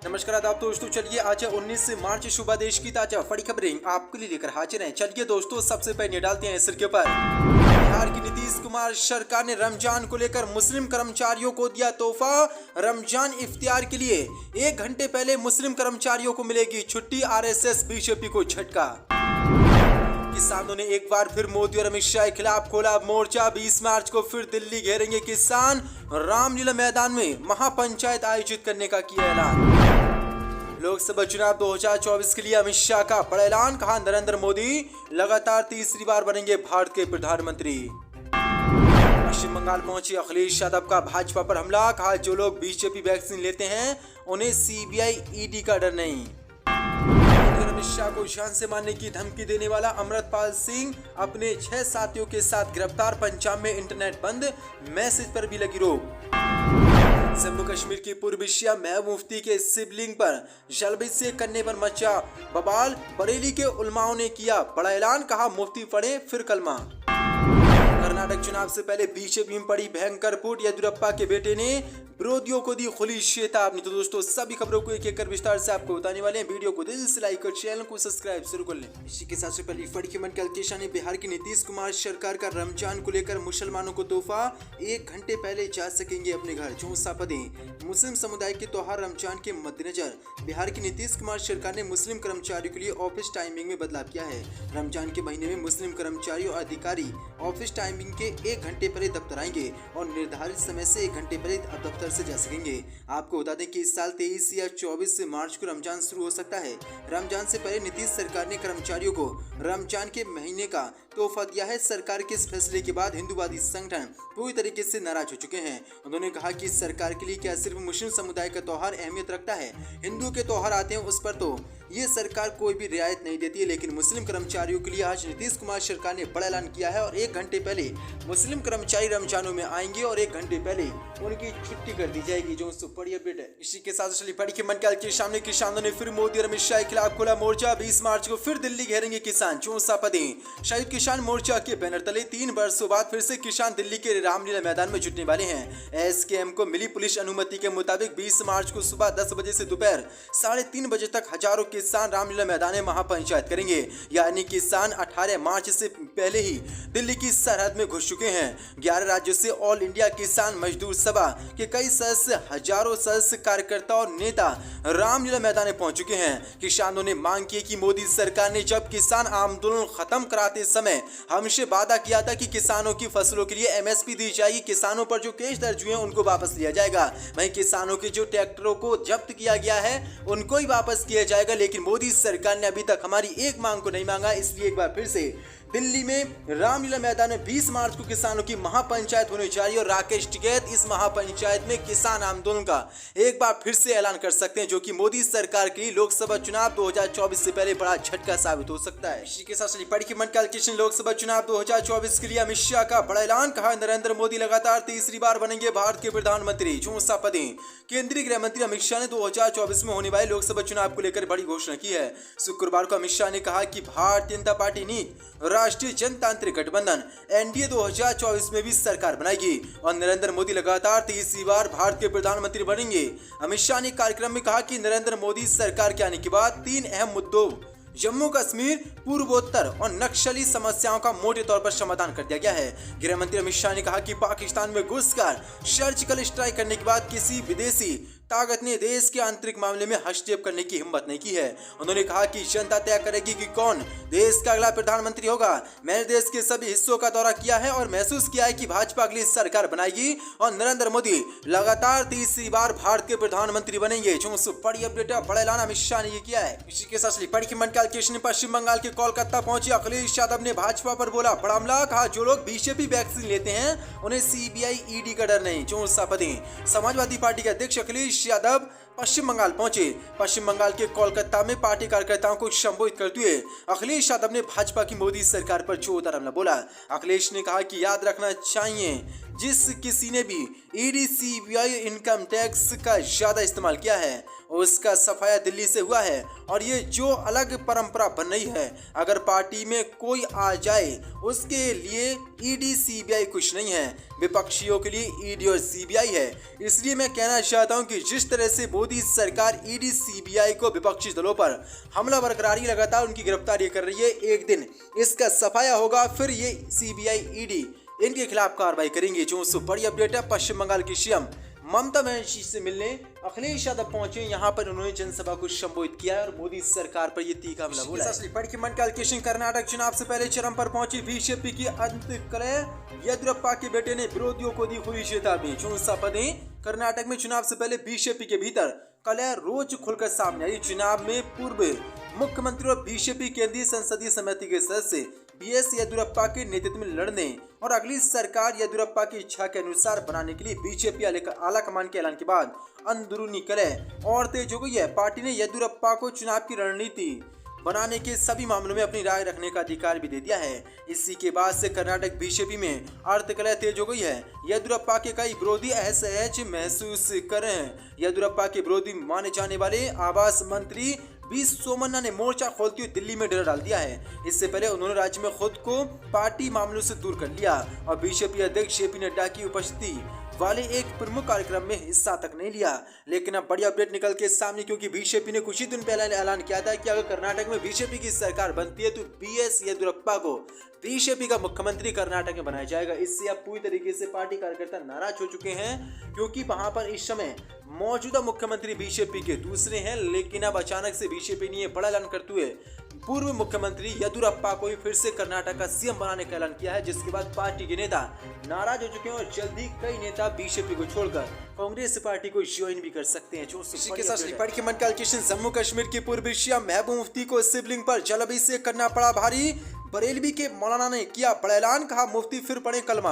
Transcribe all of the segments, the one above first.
नमस्कार आदाब दोस्तों, चलिए आज है 19 मार्च, सुबह देश की ताजा बड़ी खबरें आपके लिए लेकर हाजिर हैं। चलिए दोस्तों, सबसे पहले डालते हैं सिर के ऊपर। बिहार की नीतीश कुमार सरकार ने रमजान को लेकर मुस्लिम कर्मचारियों को दिया तोहफा। रमजान इफ्तियार के लिए 1 घंटे पहले मुस्लिम कर्मचारियों को मिलेगी छुट्टी। आरएसएस बीजेपी को झटका। किसानों ने एक बार फिर मोदी और अमित शाह के खिलाफ खोला मोर्चा। 20 मार्च को फिर दिल्ली घेरेंगे किसान। रामलीला मैदान में महापंचायत आयोजित करने का किया ऐलान। लोकसभा चुनाव 2024 के लिए अमित शाह का बड़ा ऐलान। कहा, नरेंद्र मोदी लगातार तीसरी बार बनेंगे भारत के प्रधानमंत्री। पश्चिम बंगाल पहुंचे अखिलेश यादव का भाजपा पर हमला। कहा, जो लोग बीजेपी वैक्सीन लेते हैं उन्हें सीबीआई ईडी का डर नहीं। अमित शाह को जान से मारने की धमकी देने वाला अमृतपाल सिंह अपने 6 साथियों के साथ गिरफ्तार। पंजाब में इंटरनेट बंद, मैसेज पर भी लगी रोक। जम्मू कश्मीर की पूर्व शिया महबूब मुफ्ती के सिबलिंग पर जलबी से करने पर मचा बवाल। बरेली के उलमाओं ने किया बड़ा ऐलान। कहा, मुफ्ती पढ़े फिर कलमा। कर्नाटक चुनाव से पहले बीजेपी में पड़ी भयंकर फूट। येदियुरप्पा के बेटे ने विरोधियों को दी खुली चेतावनी। तो दोस्तों, सभी खबरों को एक-एक कर विस्तार से आपको बताने वाले हैं। वीडियो को दिल से लाइक और चैनल को सब्सक्राइब शुरू कर लें। इसी के साथ पहले बड़ी खबर कल ने बिहार की नीतीश कुमार सरकार का रमजान को लेकर मुसलमानों को तोहफा। 1 घंटे पहले जा सकेंगे अपने घर। चौसा पदें। मुस्लिम समुदाय के त्योहार रमजान के मद्देनजर बिहार की नीतीश कुमार सरकार ने मुस्लिम कर्मचारियों के लिए ऑफिस टाइमिंग में बदलाव किया है। रमजान के महीने में मुस्लिम कर्मचारी और अधिकारी ऑफिस टाइमिंग के 1 घंटे पहले दफ्तर आएंगे और निर्धारित समय से 1 घंटे पहले दफ्तर से जा सकेंगे। आपको बता दें कि इस साल 23 या 24 मार्च को रमजान शुरू हो सकता है। रमजान से पहले नीतीश सरकार ने कर्मचारियों को रमजान के महीने का तोहफा दिया है। सरकार के इस फैसले के बाद हिंदूवादी संगठन पूरी तरीके से नाराज हो चुके हैं। उन्होंने कहा कि सरकार के लिए क्या सिर्फ मुस्लिम समुदाय का त्योहार अहमियत रखता है। हिंदू के त्योहार आते हैं उस पर तो ये सरकार कोई भी रियायत नहीं देती है, लेकिन मुस्लिम कर्मचारियों के लिए आज नीतीश कुमार सरकार ने बड़ा ऐलान किया है और 1 घंटे पहले मुस्लिम कर्मचारी रमजानों में आएंगे और 1 घंटे पहले उनकी छुट्टी कर दी जाएगी, जो बड़ी अपडेट है। इसी के साथ चलिए बड़ी खबर निकाल के सामने। किसानों ने फिर मोदी और अमित शाह के खिलाफ खोला मोर्चा। 20 मार्च को फिर दिल्ली घेरेंगे किसान। चौसा पदें। संयुक्त किसान मोर्चा के बैनर तले 3 वर्षों बाद फिर से किसान दिल्ली के रामलीला मैदान में जुटने वाले हैं। एसकेएम को मिली पुलिस अनुमति के मुताबिक 20 मार्च को सुबह 10 बजे से दोपहर 3:30 बजे तक हजारों किसान रामलीला मैदान में महापंचायत करेंगे। यानी किसान 18 मार्च से पहले ही दिल्ली की सरहद में घुस चुके हैं। 11 राज्यों से ऑल इंडिया किसान मजदूर सभा के कई सदस्य, हजारों सदस्य, कार्यकर्ता और नेता रामलीला मैदान में पहुंच चुके हैं। किसानों ने मांग की कि मोदी सरकार ने जब किसान आंदोलन खत्म कराते समय हमसे वादा किया था कि किसानों की फसलों के लिए एमएसपी दी जाएगी, किसानों पर जो केस दर्ज हुए हैं उनको वापस लिया जाएगा, वहीं किसानों के जो ट्रैक्टरों को जब्त किया गया है उनको ही वापस किया जाएगा। लेकिन मोदी सरकार ने अभी तक हमारी एक मांग को नहीं मांगा। इसलिए एक बार फिर से दिल्ली में रामलीला मैदान में 20 मार्च को किसानों की महापंचायत होने जा रही है और राकेश टिकैत इस महापंचायत में किसान आंदोलन का एक बार फिर से ऐलान कर सकते हैं, जो कि मोदी सरकार के लिए लोकसभा चुनाव 2024 से पहले बड़ा झटका साबित हो सकता है। इसी के साथ बड़ी खबर लोकसभा चुनाव 2024 के लिए अमित शाह का बड़ा ऐलान। कहा, नरेंद्र मोदी लगातार तीसरी बार बनेंगे भारत के प्रधानमंत्री। चौसा पदें। केंद्रीय गृह मंत्री अमित शाह ने 2024 में होने वाले लोकसभा चुनाव को लेकर बड़ी घोषणा की है। शुक्रवार को अमित शाह ने कहा कि भारतीय जनता पार्टी नीति राष्ट्रीय जनतांत्रिक गठबंधन एनडीए 2024 में भी सरकार बनाएगी और नरेंद्र मोदी लगातार तीसरी बार भारत के प्रधानमंत्री बनेंगे। अमित शाह ने कार्यक्रम में कहा कि नरेंद्र मोदी सरकार के आने के बाद 3 अहम मुद्दों जम्मू कश्मीर, पूर्वोत्तर और नक्सली समस्याओं का मोटे तौर पर समाधान कर दिया गया है। गृह मंत्री अमित शाह ने कहा कि पाकिस्तान में घुसकर सर्जिकल स्ट्राइक करने के बाद किसी विदेशी ताकत ने देश के आंतरिक मामले में हस्तक्षेप करने की हिम्मत नहीं की है। उन्होंने कहा कि जनता तय करेगी कि कौन देश का अगला प्रधानमंत्री होगा। मैंने देश के सभी हिस्सों का दौरा किया है और महसूस किया है कि भाजपा अगली सरकार बनाएगी और नरेंद्र मोदी लगातार तीसरी बार भारत के प्रधानमंत्री बनेंगे। जो बड़ी अपडेट है, बड़ा ऐलान अमित शाह ने ये किया है। इसी के साथ बड़ी खबर पश्चिम बंगाल के कोलकाता पहुंचे अखिलेश यादव ने भाजपा पर बोला बड़ा हमला। कहा, जो लोग बीजेपी वैक्सीन लेते हैं उन्हें सीबीआई ईडी का डर नहीं। चौसा पदें। समाजवादी पार्टी के अध्यक्ष अखिलेश यादव पश्चिम बंगाल पहुंचे। पश्चिम बंगाल के कोलकाता में पार्टी कार्यकर्ताओं को संबोधित करते हुए अखिलेश यादव ने भाजपा की मोदी सरकार पर जोरदार हमला बोला। अखिलेश ने कहा कि याद रखना चाहिए जिस किसी ने भी ईडी सीबीआई इनकम टैक्स का ज्यादा इस्तेमाल किया है उसका सफाया दिल्ली से हुआ है। और ये जो अलग परंपरा बन रही है, अगर पार्टी में कोई आ जाए उसके लिए ईडी सीबीआई कुछ नहीं है, विपक्षियों के लिए ईडी और सीबीआई है। इसलिए मैं कहना चाहता हूं कि जिस तरह से मोदी सरकार ईडी सीबीआई को विपक्षी दलों पर हमला बरकरारी लगातार उनकी गिरफ्तारी कर रही है, एक दिन इसका सफाया होगा, फिर ये सीबीआई ईडी इनके खिलाफ कार्रवाई करेंगे। जो बड़ी अपडेट है, पश्चिम बंगाल की सीएम ममता बनर्जी से मिलने अखिलेश यादव पहुंचे। यहाँ पर उन्होंने जनसभा को संबोधित किया और मोदी सरकार पर ये तीखा हमला बोला। कर्नाटक चुनाव से पहले चरम पर पहुंची बीजेपी की अंतकलह, येदियुरप्पा के बेटे ने विरोधियों को दी खुली चेतावनी। कर्नाटक में चुनाव से पहले बीजेपी के भीतर कलह रोज खुलकर सामने आई। चुनाव में पूर्व मुख्यमंत्री और बीजेपी केंद्रीय संसदीय समिति के सदस्य बीएस येदियुरप्पा के नेतृत्व में लड़ने और अगली सरकार येदियुरप्पा की इच्छा के अनुसार बनाने के लिए बीजेपी आला कमान के ऐलान के बाद अंदरूनी कलह और तेज हो गई है। पार्टी ने येदियुरप्पा को चुनाव की रणनीति बनाने के सभी मामलों में अपनी राय रखने का अधिकार भी दे दिया है। इसी के बाद से कर्नाटक बीजेपी में अर्धकलह तेज हो गई है। येदियुरप्पा के कई विरोधी असहज महसूस कर रहे हैं। येदियुरप्पा के विरोधी माने जाने वाले आवास मंत्री वी सोमन्ना ने मोर्चा खोलते हुए दिल्ली में डेरा डाल दिया है। इससे पहले उन्होंने राज्य में खुद को पार्टी मामलों से दूर कर लिया और बीजेपी अध्यक्ष जेपी नड्डा की उपस्थिति वाले एक प्रमुख कार्यक्रम में हिस्सा तक नहीं लिया। लेकिन अब बड़ी अपडेट निकल के सामने, क्योंकि बीजेपी ने कुछ ही दिन पहले ऐलान किया था कि अगर कर्नाटक में बीजेपी की सरकार बनती है तो बीएस येदियुरप्पा को बीजेपी का मुख्यमंत्री कर्नाटक में बनाया जाएगा। इससे अब पूरी तरीके से पार्टी कार्यकर्ता नाराज हो चुके हैं, क्योंकि वहां पर इस समय मौजूदा मुख्यमंत्री बीजेपी के दूसरे हैं। लेकिन अब अचानक से बीजेपी ने बड़ा ऐलान करते हुए पूर्व मुख्यमंत्री येदियुरप्पा को फिर से कर्नाटक का सीएम बनाने का ऐलान किया है, जिसके बाद पार्टी के नेता नाराज हो चुके हैं और जल्दी कई नेता बीजेपी को छोड़कर कांग्रेस पार्टी को ज्वाइन भी कर सकते हैं। इसी के साथ जम्मू कश्मीर के पूर्व सीएम महबूब मुफ्ती को शिवलिंग पर जलाभिषेक करना पड़ा भारी। बरेलवी के मौलाना ने किया बड़ा ऐलान, कहा मुफ्ती फिर पढ़े कलमा।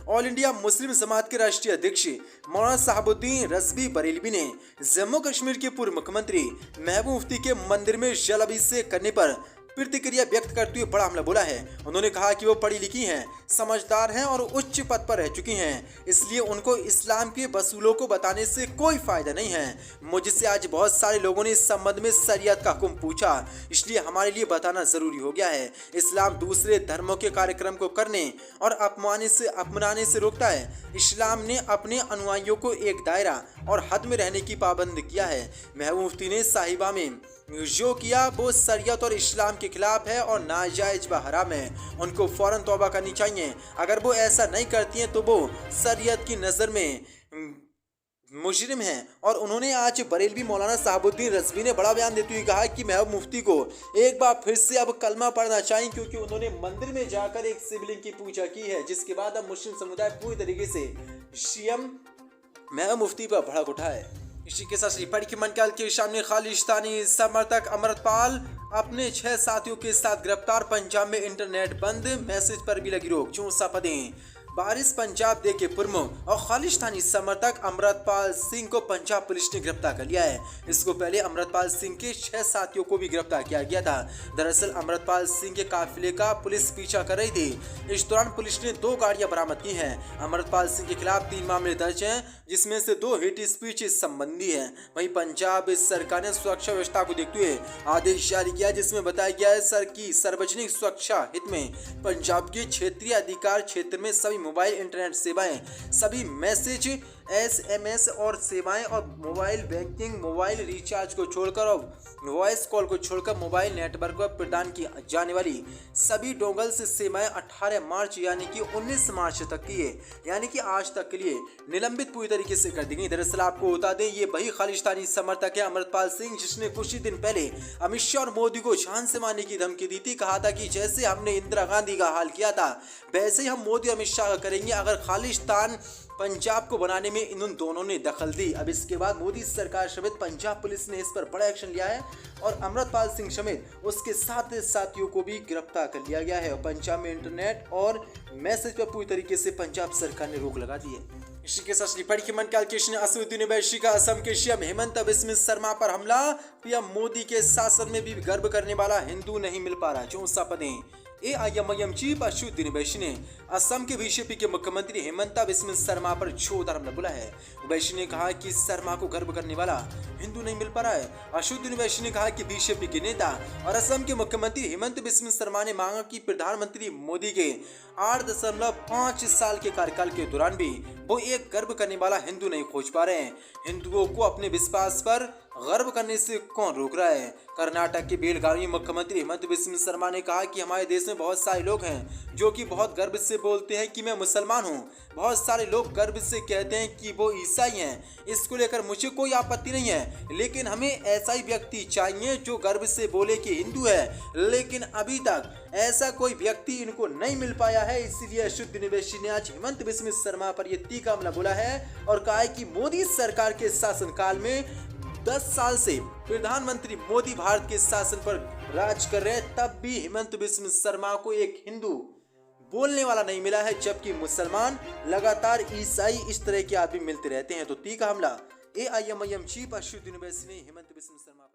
ऑल इंडिया मुस्लिम जमात के राष्ट्रीय अध्यक्ष मौलाना साहबुद्दीन रजवी बरेलवी ने जम्मू कश्मीर के पूर्व मुख्यमंत्री महबूब मुफ्ती के मंदिर में जलाभिषेक करने पर प्रतिक्रिया व्यक्त करते हुए बड़ा हमला बोला है। उन्होंने कहा कि वो पढ़ी लिखी हैं, समझदार हैं और उच्च पद पर रह चुकी हैं, इसलिए उनको इस्लाम के वसूलों को बताने से कोई फायदा नहीं है। मुझसे आज बहुत सारे लोगों ने इस संबंध में शरीयत का हुक्म पूछा, इसलिए हमारे लिए बताना जरूरी हो गया है। इस्लाम दूसरे धर्मों के कार्यक्रम को करने और अपनाने से रोकता है। इस्लाम ने अपने अनुयायियों को एक दायरा और हद में रहने की पाबंद किया है। महबूब मुफ्ती ने साहिबा में जो किया वो शरीयत और इस्लाम के खिलाफ है और नाजायज व हराम है। उनको फौरन तौबा करनी चाहिए। अगर वो ऐसा नहीं करती हैं तो वो शरीयत की नज़र में मुजरिम हैं। और उन्होंने आज बरेलवी मौलाना साहबुद्दीन रजवी ने बड़ा बयान देते हुए कहा कि महबूब मुफ्ती को एक बार फिर से अब कलमा पढ़ना चाहिए, क्योंकि उन्होंने मंदिर में जाकर एक शिवलिंग की पूजा की है, जिसके बाद अब मुस्लिम समुदाय पूरी तरीके से सीएम महबूब मुफ्ती पर भड़क उठा है। इसी के साथ के मनकाल के सामने खालिस्तानी समर्थक अमृतपाल अपने 6 साथियों के साथ गिरफ्तार। पंजाब में इंटरनेट बंद, मैसेज पर भी लगी रोक। बारिश पंजाब दे के प्रमुख और खालिस्तानी समर्थक अमृतपाल सिंह को पंजाब पुलिस ने गिरफ्तार कर लिया है। इसको पहले अमृतपाल सिंह के 6 साथियों को भी गिरफ्तार किया गया था। दरअसल अमृतपाल सिंह के काफिले का पुलिस पीछा कर रही थी। इस दौरान पुलिस ने 2 गाड़ियां बरामद की हैं। अमृतपाल सिंह के खिलाफ 3 मामले दर्ज हैं, जिसमें से 2 हेट स्पीच संबंधी हैं। वहीं पंजाब सरकार ने सुरक्षा व्यवस्था को देखते हुए आदेश जारी किया, जिसमें बताया गया है कि सार्वजनिक सुरक्षा हित में पंजाब के क्षेत्रीय अधिकार क्षेत्र में सभी मोबाइल इंटरनेट सेवाएं, सभी मैसेज, SMS और सेवाएं और मोबाइल बैंकिंग, मोबाइल रिचार्ज को छोड़कर और वॉइस कॉल को छोड़कर मोबाइल नेटवर्क पर प्रदान की जाने वाली सभी डोंगल्स सेवाएं 18 मार्च यानी कि 19 मार्च तक की है, यानी कि आज तक के लिए निलंबित पूरी तरीके से कर दी गई। दरअसल आपको बता दें, ये वही खालिस्तानी समर्थक है अमृतपाल सिंह, जिसने कुछ ही दिन पहले अमित शाह और मोदी को जान से मारने की धमकी दी थी। कहा था कि जैसे हमने इंदिरा गांधी का हाल किया था वैसे ही हम मोदी अमित शाह करेंगे अगर खालिस्तान पंजाब को बनाने में इन दोनों ने दखल दी। अब इसके बाद मोदी सरकार समेत पंजाब पुलिस ने इस पर बड़ा एक्शन लिया है और अमृतपाल सिंह समेत उसके 7 साथियों को भी गिरफ्तार कर लिया गया है। और पंजाब में इंटरनेट और मैसेज पर पूरी तरीके से पंजाब सरकार ने रोक लगा दी है। इसी के साथ की मनकाल कृष्ण असुद्दीन ओवैसी का असम के सीएम हेमंत बिस्वा शर्मा पर हमला। पीएम मोदी के शासन में भी गर्व करने वाला हिंदू नहीं मिल पा रहा। एआईएमआईएम चीफ असदुद्दीन ओवैसी ने असम के बीजेपी के मुख्यमंत्री हेमंता बिस्वा शर्मा पर जोरदार हमला बोला है। ओवैसी ने कहा कि शर्मा को गर्व करने वाला हिंदू नहीं मिल पा रहा है। असदुद्दीन ओवैसी ने कहा कि बीजेपी के नेता और असम के मुख्यमंत्री हेमंत बिस्वा शर्मा ने मांगा कि प्रधानमंत्री मोदी के 8.5 साल के कार्यकाल के दौरान भी वो एक गर्व करने वाला हिंदू नहीं खोज पा रहे हैं। हिंदुओं को अपने विश्वास पर गर्व करने से कौन रोक रहा है। कर्नाटक के बेलगावी मुख्यमंत्री हेमंत बिस्वा शर्मा ने कहा कि हमारे देश में बहुत सारे लोग हैं जो कि बहुत गर्व से बोलते हैं कि मैं मुसलमान हूं। बहुत सारे लोग गर्व से कहते हैं कि वो ईसाई हैं। इसको लेकर मुझे कोई आपत्ति नहीं है, लेकिन हमें ऐसा ही व्यक्ति चाहिए जो गर्व से बोले कि हिंदू है। लेकिन अभी तक ऐसा कोई व्यक्ति इनको नहीं मिल पाया है। इसीलिए असदुद्दीन ओवैसी ने आज हेमंत बिस्वा शर्मा पर यह तीखा हमला बोला है और कहा है कि मोदी सरकार के शासनकाल में 10 साल से प्रधानमंत्री मोदी भारत के शासन पर राज कर रहे हैं, तब भी हेमंत बिस्वा शर्मा को एक हिंदू बोलने वाला नहीं मिला है, जबकि मुसलमान लगातार ईसाई इस तरह के आदमी मिलते रहते हैं। तो तीखा हमला एआईएमआईएम चीफ असदुद्दीन ओवैसी ने हेमंत बिस्वा शर्मा